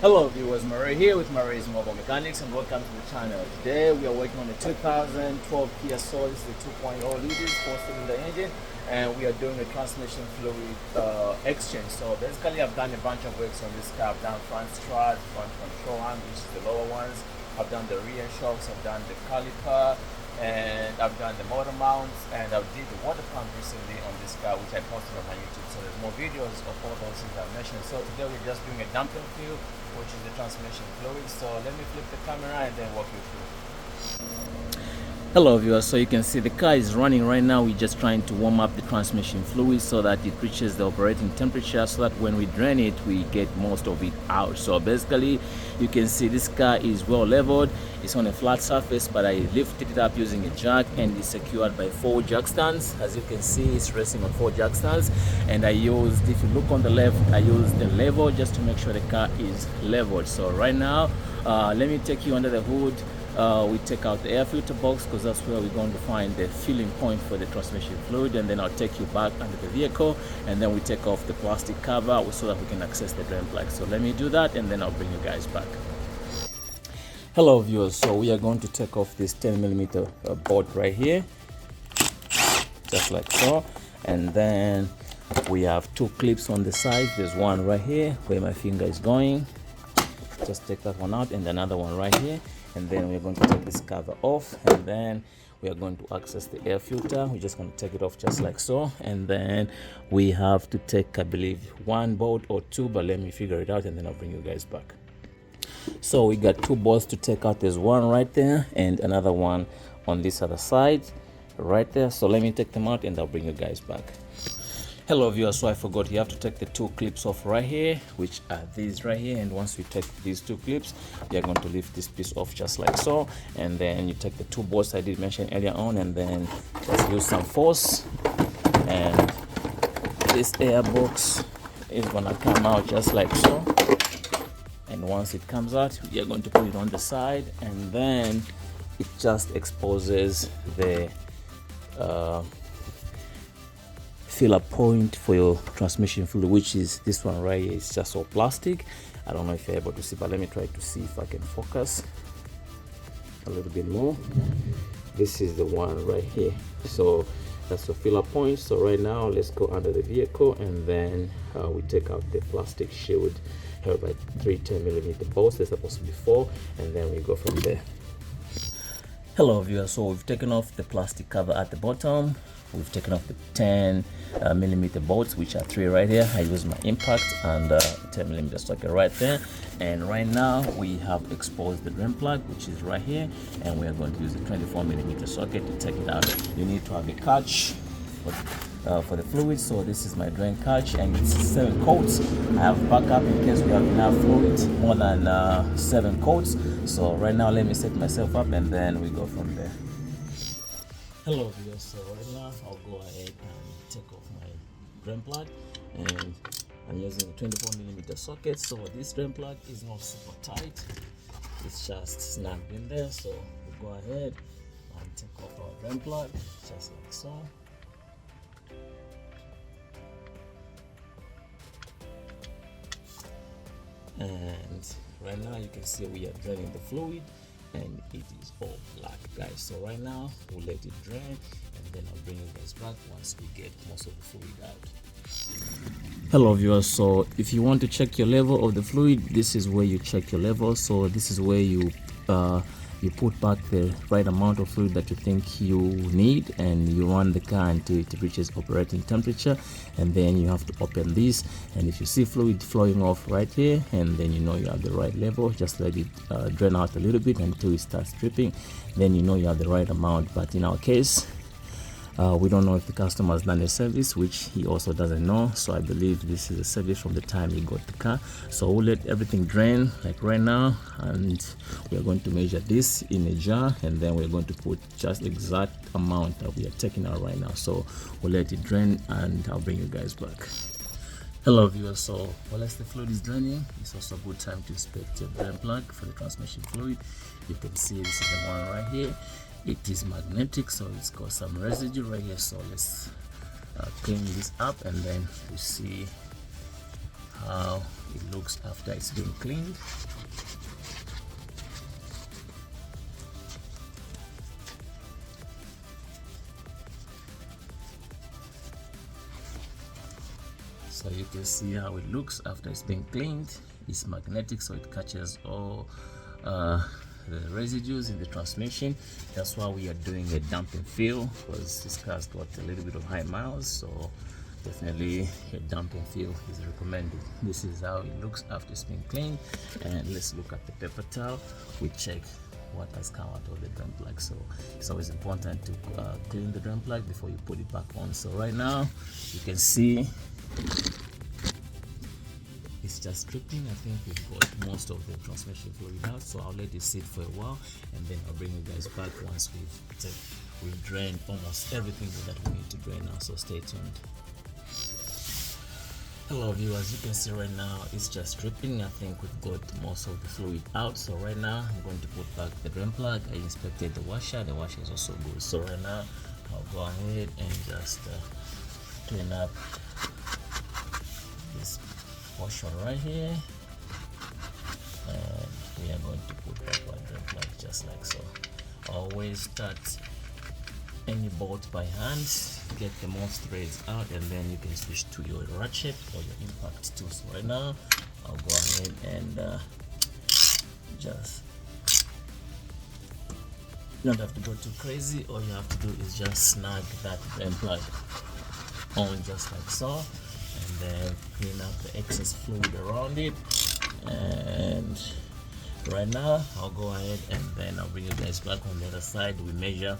Hello viewers, Murray here with Murray's Mobile Mechanics and welcome to the channel. Today we are working on the 2012 Kia Soul. This is the 2.0 liters 4-cylinder engine and we are doing a transmission fluid exchange. So basically I've done a bunch of works on this car. I've done front strut, front control arm, which is the lower ones. I've done the rear shocks, I've done the caliper, and I've done the motor mounts, and I did the water pump recently on this car, which I posted on my YouTube. So there's more videos of all those things I mentioned. So today we're just doing a damping fluid, which is the transmission fluid. So let me flip the camera and then walk you through. Hello viewers, so you can see the car is running right now. We're just trying to warm up the transmission fluid so that it reaches the operating temperature, so that when we drain it we get most of it out. So basically you can see this car is well leveled. It's on a flat surface, but I lifted it up using a jack and it's secured by 4 jack stands. As you can see, it's resting on 4 jack stands, and I used, if you look on the left, I used the level just to make sure the car is leveled. So right now let me take you under the hood. We take out the air filter box because that's where we're going to find the filling point for the transmission fluid, and then I'll take you back under the vehicle and then we take off the plastic cover so that we can access the drain plug. So let me do that and then I'll bring you guys back. Hello viewers, so we are going to take off this 10mm bolt right here, just like so, and then we have 2 clips on the side. There's one right here where my finger is going. Just take that one out, and another one right here, and then we're going to take this cover off, and then we are going to access the air filter. We're just going to take it off just like so, and then we have to take, I believe, 1 bolt or 2, but let me figure it out and then I'll bring you guys back. So we got 2 bolts to take out. There's one right there and another one on this other side right there. So let me take them out and I'll bring you guys back. Hello viewers, so I forgot, you have to take the 2 clips off right here, which are these right here, and once we take these 2 clips, you're going to lift this piece off just like so, and then you take the 2 bolts I did mention earlier on, and then just use some force, and this air box is gonna come out just like so. And once it comes out, you're going to put it on the side, and then it just exposes the filler point for your transmission fluid, which is this one right here. It's just all plastic. I don't know if you're able to see, but let me try to see if I can focus a little bit more. This is the one right here. So that's the filler point. So right now let's go under the vehicle, and then we take out the plastic shield held by 3 10mm bolts. There's supposed to be 4, and then we go from there. Hello viewers, so we've taken off the plastic cover at the bottom. We've taken off the 10mm bolts, which are 3 right here. I use my impact and 10mm socket right there, and right now we have exposed the drain plug, which is right here, and we are going to use the 24mm socket to take it out. You need to have a catch for the fluid. So this is my drain catch, and it's 7 coats. I have backup in case we have enough fluid, more than 7 coats. So right now let me set myself up and then we go from there. Hello viewers, so right now I'll go ahead and take off my drain plug, and I'm using a 24mm socket. So this drain plug is not super tight, it's just snapped in there. So we go ahead and take off our drain plug just like so. And right now you can see we are draining the fluid, and it is all black, guys. So right now we'll let it drain, and then I'll bring you guys back once we get most of the fluid out. Hello viewers, so if you want to check your level of the fluid, this is where you check your level. So this is where you put back the right amount of fluid that you think you need, and you run the car until it reaches operating temperature, and then you have to open this, and if you see fluid flowing off right here, and then you know you have the right level, just let it drain out a little bit until it starts dripping, then you know you have the right amount. But in our case, we don't know if the customer has done a service, which he also doesn't know. So I believe this is a service from the time he got the car. So we'll let everything drain like right now, and we're going to measure this in a jar, and then we're going to put just exact amount that we are taking out right now. So we'll let it drain and I'll bring you guys back. Hello viewers, so while the fluid is draining, it's also a good time to inspect your drain plug for the transmission fluid. You can see this is the one right here. It is magnetic, so it's got some residue right here. So let's clean this up, and then we see how it looks after it's been cleaned. So you can see how it looks after it's been cleaned. It's magnetic, so it catches all the residues in the transmission. That's why we are doing a dump and fill, because this car's got a little bit of high miles, so definitely a dump and fill is recommended. This is how it looks after it's been cleaned. And let's look at the paper towel. We check what has come out of the drain plug. So it's always important to clean the drain plug before you put it back on. So right now you can see it's just dripping. I think we've got most of the transmission fluid out, so I'll let it sit for a while and then I'll bring you guys back once we've drained almost everything that we need to drain now. So stay tuned. Hello viewers, you can see right now it's just dripping. I think we've got most of the fluid out. So right now I'm going to put back the drain plug. I inspected the washer is also good. So right now I'll go ahead and just clean up this portion right here, and we are going to put back our drain plug just like so. Always start any bolt by hand, get the most threads out, and then you can switch to your ratchet or your impact tool. So right now I'll go ahead and just, you don't have to go too crazy. All you have to do is just snag that drain plug on just like so, and then clean up the excess fluid around it. And right now I'll go ahead and then I'll bring you guys back on the other side. We measure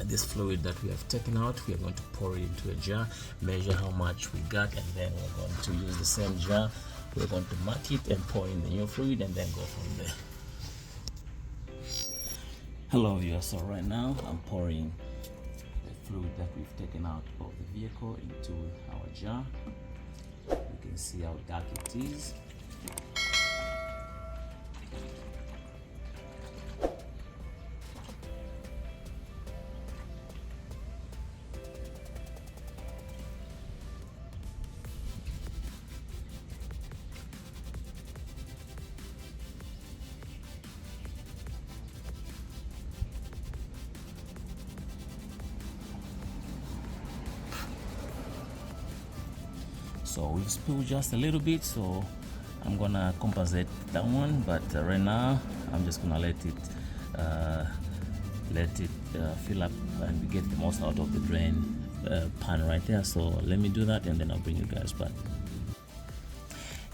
this fluid that we have taken out. We are going to pour it into a jar, measure how much we got, and then we're going to use the same jar. We're going to mark it and pour in the new fluid and then go from there. Hello viewers, so right now I'm pouring the fluid that we've taken out of the vehicle into our jar. You can see how dark it is. So we've spilled just a little bit, so I'm gonna compensate that one, but right now I'm just gonna let it fill up and we get the most out of the drain pan right there. So let me do that and then I'll bring you guys back.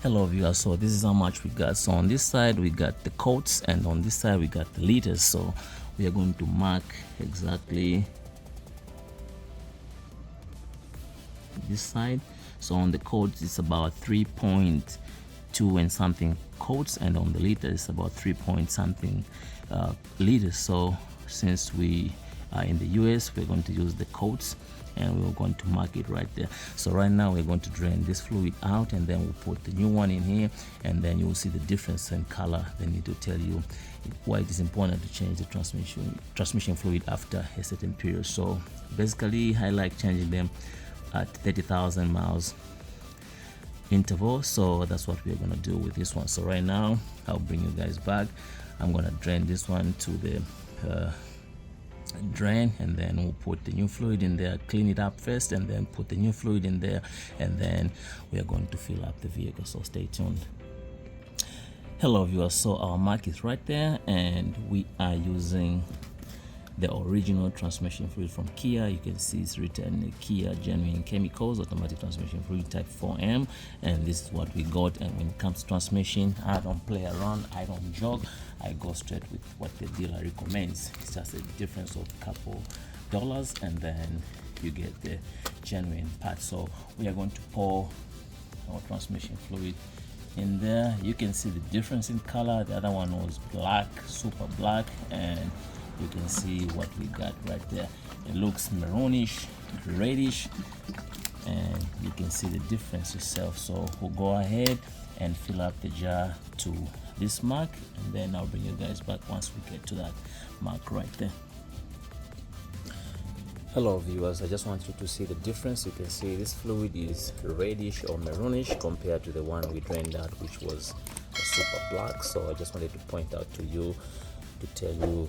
Hello viewers, so this is how much we got. So on this side we got the coats, and on this side we got the liters. So we are going to mark exactly this side. So on the coats it's about 3.2 and something coats, and on the liter it's about 3 point something liters. So since we are in the US, we're going to use the coats and we're going to mark it right there. So right now we're going to drain this fluid out, and then we'll put the new one in here, and then you will see the difference in color. They need to tell you why it is important to change the transmission fluid after a certain period. So basically I like changing them at 30,000 miles interval. So that's what we're gonna do with this one. So right now I'll bring you guys back. I'm gonna drain this one to the drain, and then we'll put the new fluid in there, clean it up first, and then put the new fluid in there, and then we are going to fill up the vehicle. So stay tuned. Hello viewers, so our mark is right there, and we are using the original transmission fluid from Kia. You can see it's written Kia Genuine Chemicals Automatic Transmission Fluid Type 4M, and this is what we got. And when it comes to transmission, I don't play around, I don't joke, I go straight with what the dealer recommends. It's just a difference of a couple dollars, and then you get the genuine part. So we are going to pour our transmission fluid in there. You can see the difference in color. The other one was black, super black, and you can see what we got right there. It looks maroonish, reddish, and you can see the difference yourself. So we'll go ahead and fill up the jar to this mark, and then I'll bring you guys back once we get to that mark right there. Hello viewers, I just want you to see the difference. You can see this fluid is reddish or maroonish compared to the one we drained out, which was super black. So I just wanted to point out to you to tell you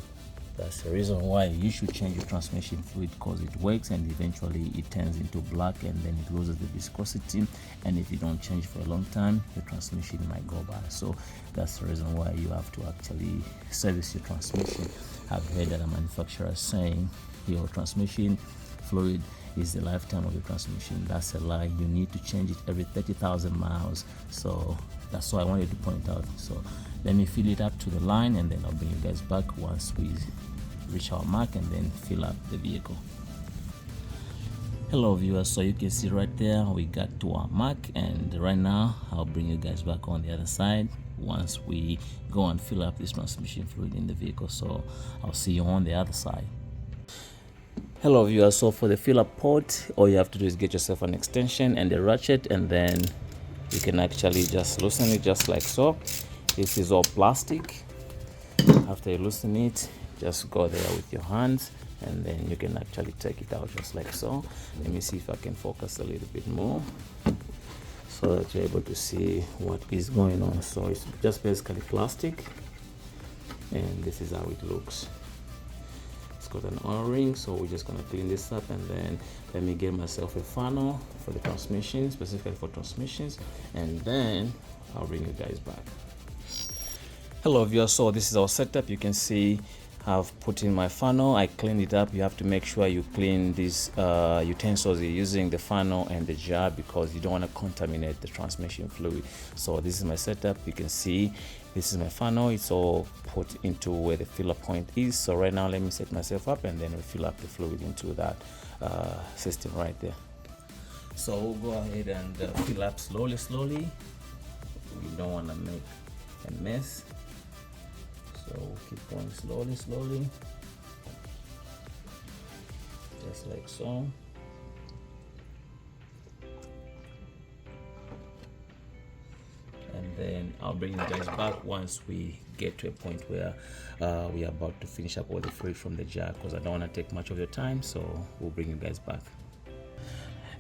that's the reason why you should change your transmission fluid, because it works and eventually it turns into black and then it loses the viscosity, and if you don't change for a long time your transmission might go bad. So that's the reason why you have to actually service your transmission. I've heard that a manufacturer saying your transmission fluid is the lifetime of your transmission. That's a lie. You need to change it every 30,000 miles. So that's why I wanted to point out. So let me fill it up to the line and then I'll bring you guys back once we reach our mark and then fill up the vehicle. Hello viewers, so you can see right there we got to our mark, and right now I'll bring you guys back on the other side once we go and fill up this transmission fluid in the vehicle. So I'll see you on the other side. Hello viewers, so for the fill up port, all you have to do is get yourself an extension and a ratchet, and then you can actually just loosen it just like so. This is all plastic. After you loosen it, just go there with your hands and then you can actually take it out just like so. Let me see if I can focus a little bit more so that you're able to see what is going on. So it's just basically plastic, and this is how it looks. It's got an O-ring, so we're just gonna clean this up, and then let me get myself a funnel for the transmission, specifically for transmissions, and then I'll bring you guys back. Hello viewers, so this is our setup. You can see I've put in my funnel. I cleaned it up. You have to make sure you clean these utensils you're using, the funnel and the jar, because you don't want to contaminate the transmission fluid. So this is my setup. You can see this is my funnel. It's all put into where the filler point is. So right now let me set myself up and then we'll fill up the fluid into that system right there. So we'll go ahead and fill up slowly. We don't want to make a mess. So keep going slowly, just like so. And then I'll bring you guys back once we get to a point where we are about to finish up all the fluid from the jar, because I don't want to take much of your time. So we'll bring you guys back.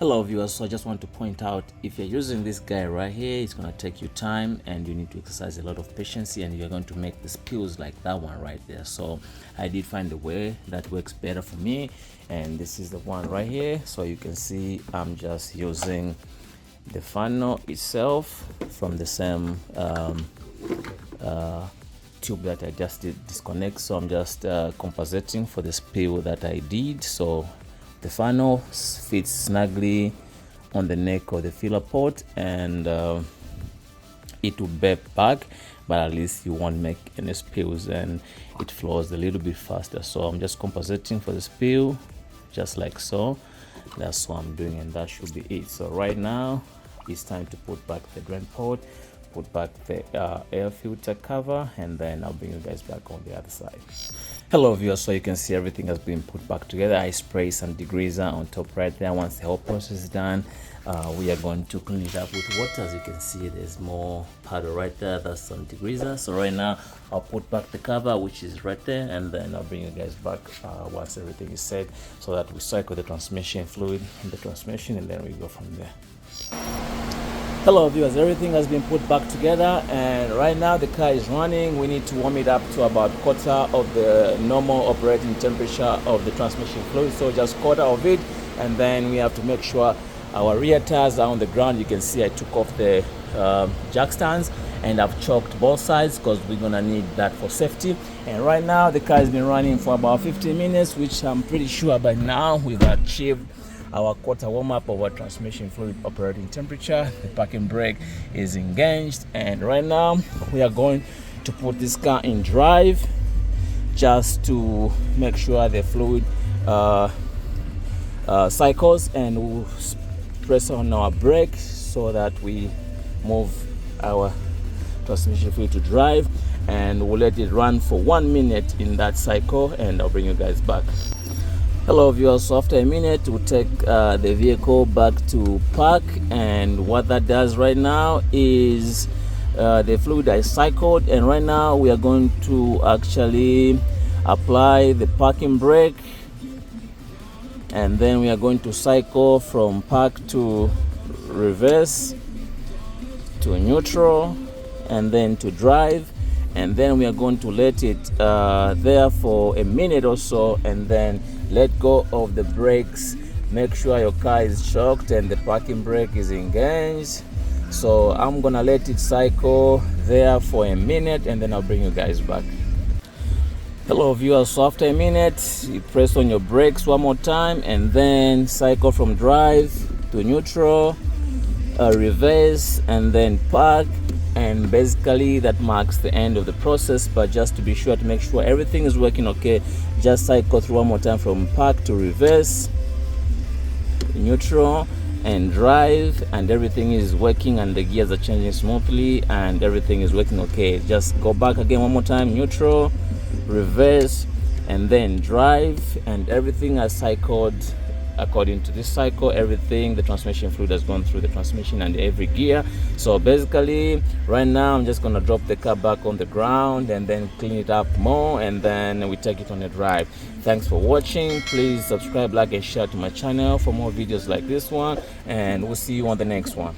Hello viewers, so I just want to point out, if you're using this guy right here, it's going to take you time and you need to exercise a lot of patience, and you're going to make the spills like that one right there. So I did find a way that works better for me, and this is the one right here. So you can see I'm just using the funnel itself from the same tube that I just did disconnect. So I'm just compensating for the spill that I did. So the funnel fits snugly on the neck of the filler port, and it will burp back, but at least you won't make any spills and it flows a little bit faster. So I'm just compensating for the spill just like so. That's what I'm doing, and that should be it. So right now it's time to put back the drain port, put back the air filter cover, and then I'll bring you guys back on the other side. Hello viewers, so you can see everything has been put back together. I spray some degreaser on top right there. Once the whole process is done, we are going to clean it up with water. As you can see, there's more powder right there. That's some degreaser. So right now I'll put back the cover, which is right there, and then I'll bring you guys back once everything is set, so that we cycle the transmission fluid in the transmission, and then we go from there. Hello viewers, everything has been put back together, and right now the car is running. We need to warm it up to about quarter of the normal operating temperature of the transmission fluid, so just quarter of it, and then we have to make sure our rear tires are on the ground. You can see I took off the jack stands and I've choked both sides because we're gonna need that for safety. And right now the car has been running for about 15 minutes, which I'm pretty sure by now we've achieved our quarter warm-up of our transmission fluid operating temperature. The parking brake is engaged, and right now we are going to put this car in drive just to make sure the fluid cycles, and we'll press on our brake so that we move our transmission fluid to drive, and we'll let it run for 1 minute in that cycle, and I'll bring you guys back. Hello viewers, so after a minute we'll take the vehicle back to park, and what that does right now is the fluid is cycled, and right now we are going to actually apply the parking brake, and then we are going to cycle from park to reverse to neutral and then to drive, and then we are going to let it there for a minute or so, and then let go of the brakes. Make sure your car is shocked and the parking brake is engaged. So I'm gonna let it cycle there for a minute, and then I'll bring you guys back. Hello viewers, so after a minute you press on your brakes one more time and then cycle from drive to neutral, reverse, and then park, and basically that marks the end of the process. But just to be sure, to make sure everything is working okay, just cycle through one more time from park to reverse, neutral, and drive, and everything is working and the gears are changing smoothly and everything is working okay. Just go back again one more time, neutral, reverse, and then drive, and everything has cycled according to this cycle. Everything, the transmission fluid has gone through the transmission and every gear. So basically right now I'm just gonna drop the car back on the ground and then clean it up more, and then we take it on a drive. Thanks for watching. Please subscribe, like, and share to my channel for more videos like this one, and we'll see you on the next one.